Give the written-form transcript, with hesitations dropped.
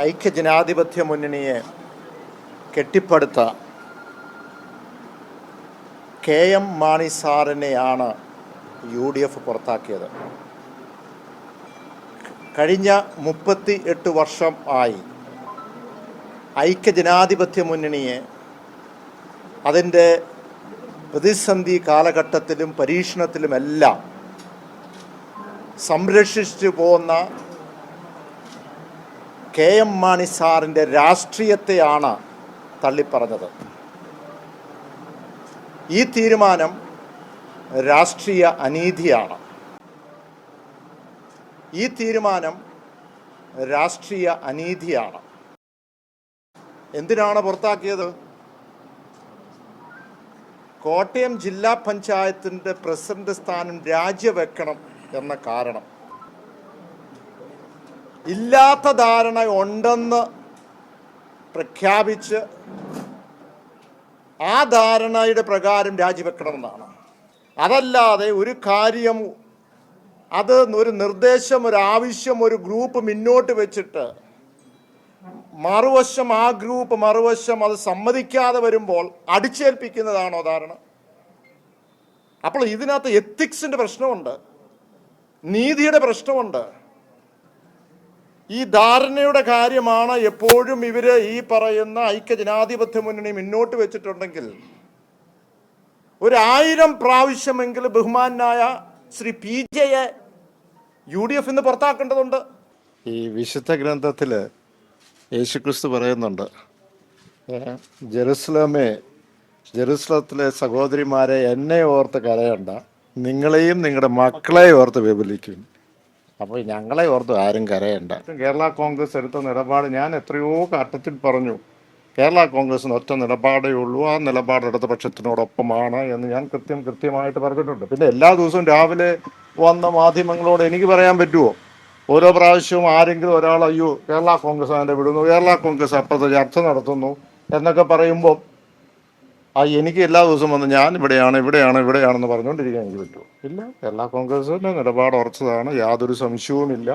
ഐക്യജനാധിപത്യ മുന്നണിയെ കെട്ടിപ്പടുത്ത KM Mani സാറിനെയാണ് UDF പുറത്താക്കിയത്. കഴിഞ്ഞ 38 വർഷം ആയി ഐക്യജനാധിപത്യ മുന്നണിയെ അതിൻ്റെ പ്രതിസന്ധി കാലഘട്ടത്തിലും പരീക്ഷണത്തിലുമെല്ലാം സംരക്ഷിച്ചു പോകുന്ന KM മാണി സാറിൻ്റെ രാഷ്ട്രീയത്തെയാണ് തള്ളിപ്പറഞ്ഞത്. ഈ തീരുമാനം രാഷ്ട്രീയ അനീതിയാണ്. ഈ തീരുമാനം രാഷ്ട്രീയ അനീതിയാണ്. എന്തിനാണ് പുറത്താക്കിയത്? കോട്ടയം ജില്ലാ പഞ്ചായത്തിൻ്റെ പ്രസിഡന്റ് സ്ഥാനം രാജിവെക്കണം എന്ന കാരണം. ഇല്ലാത്ത ധാരണ ഉണ്ടെന്ന് പ്രഖ്യാപിച്ച് ആ ധാരണയുടെ പ്രകാരം രാജിവെക്കണമെന്നാണ്. അതല്ലാതെ ഒരു കാര്യം, അത് ഒരു നിർദ്ദേശം, ഒരു ആവശ്യം ഒരു ഗ്രൂപ്പ് മുന്നോട്ട് വെച്ചിട്ട് മറുവശം ആ ഗ്രൂപ്പ് മറുവശം അത് സമ്മതിക്കാതെ വരുമ്പോൾ അടിച്ചേൽപ്പിക്കുന്നതാണോ ധാരണ? അപ്പോൾ ഇതിനകത്ത് എത്തിക്സിൻ്റെ പ്രശ്നമുണ്ട്, നീതിയുടെ പ്രശ്നമുണ്ട്. ഈ ധാരണയുടെ കാര്യമാണ് എപ്പോഴും ഇവർ ഈ പറയുന്ന ഐക്യജനാധിപത്യ മുന്നണി മുന്നോട്ട് വെച്ചിട്ടുണ്ടെങ്കിൽ 1000 പ്രാവശ്യമെങ്കിലും ബഹുമാനായ ശ്രീ PJയെ UDF ഇന്ന് പുറത്താക്കേണ്ടതുണ്ട്. ഈ വിശുദ്ധ ഗ്രന്ഥത്തിൽ യേശുക്രിസ്തു പറയുന്നുണ്ട്, ജെറുസലത്തിലെ സഹോദരിമാരെ എന്നെ ഓർത്ത് കരയണ്ട, നിങ്ങളെയും നിങ്ങളുടെ മക്കളെയും ഓർത്ത് വിപുലിക്കും. അപ്പോൾ ഞങ്ങളെ ഓർത്ത് ആരും കരയണ്ട. കേരള കോൺഗ്രസ് എടുത്ത നിലപാട് ഞാൻ എത്രയോ ഘട്ടത്തിൽ പറഞ്ഞു. കേരള കോൺഗ്രസിന് ഒറ്റ നിലപാടേ ഉള്ളൂ, ആ നിലപാട് ഇടത് പക്ഷത്തിനോടൊപ്പമാണ് എന്ന് ഞാൻ കൃത്യമായിട്ട് പറഞ്ഞിട്ടുണ്ട്. പിന്നെ എല്ലാ ദിവസവും രാവിലെ വന്ന മാധ്യമങ്ങളോട് എനിക്ക് പറയാൻ പറ്റുമോ? ഓരോ പ്രാവശ്യവും ആരെങ്കിലും ഒരാൾ അയ്യോ കേരള കോൺഗ്രസ് അതിൻ്റെ വിടുന്നു, കേരള കോൺഗ്രസ് അപ്പുറത്ത് ചർച്ച നടത്തുന്നു എന്നൊക്കെ പറയുമ്പോൾ എനിക്ക് എല്ലാ ദിവസവും വന്ന് ഞാൻ ഇവിടെയാണെന്ന് പറഞ്ഞുകൊണ്ടിരിക്കാൻ എനിക്ക് പറ്റുമോ? ഇല്ല. കേരള കോൺഗ്രസിൻ്റെ നിലപാട് ഉറച്ചതാണ്, യാതൊരു സംശയവുമില്ല.